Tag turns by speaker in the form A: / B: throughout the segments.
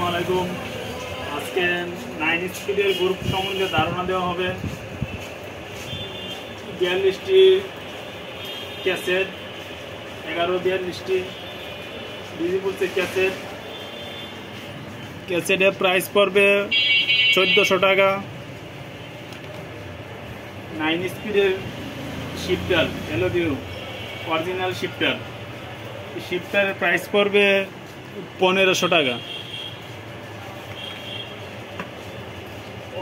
A: আলাইকুম। আজকে 9 স্পিডের গ্রুপ সম্বন্ধে ধারণা দেওয়া হবে। 42টি ক্যাসেট, 11-42টি ডিজি পড়ছে ক্যাসেট। ক্যাসেটের প্রাইস পড়বে 1400 টাকা। 9 স্পিডের শিফটার এলওভিউ অরিজিনাল শিফটার, শিফটারের প্রাইস পড়বে 1500 টাকা।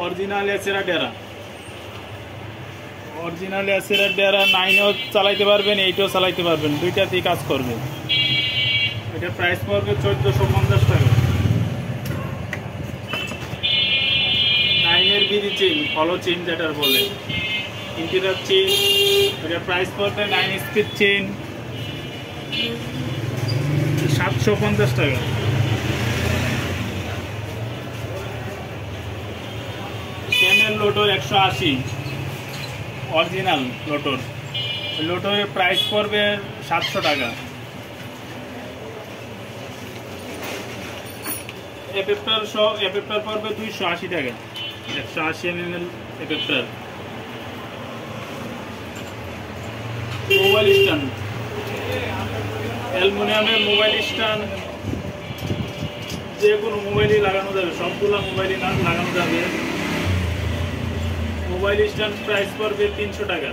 A: অরিজিনাল এসেরা ডেরা, অরিজিনাল এসেরা ডেরা 9ও চালাইতে পারবেন, 8ও চালাইতে পারবেন, দুইটাতেই কাজ করবে। এটার প্রাইস পড়বে 1450 টাকা। 9-এর বিডি চেইন, ফলো চেইন যেটার বলে, ইন্টিরিয়র চেইন, এটার প্রাইস পড়বে 9 স্পিড চেইন 750 টাকা। ক্যামেল লোটর 180 অরিজিনাল লোটর, লোটরের প্রাইস পড়বে 700 টাকা। এপেপ্টার সহ এপেপ্টার পড়বে 280 টাকা, 180 ml এপেপ্টার। মোবাইল স্ট্যান্ড, অ্যালুমিনিয়ামের মোবাইল স্ট্যান্ড, যে কোনো মোবাইলই লাগানো যাবে, সবগুলো মোবাইলই লাগানো যাবে। মোবাইল স্ট্যান্ড প্রাইস পড়বে 300 টাকা।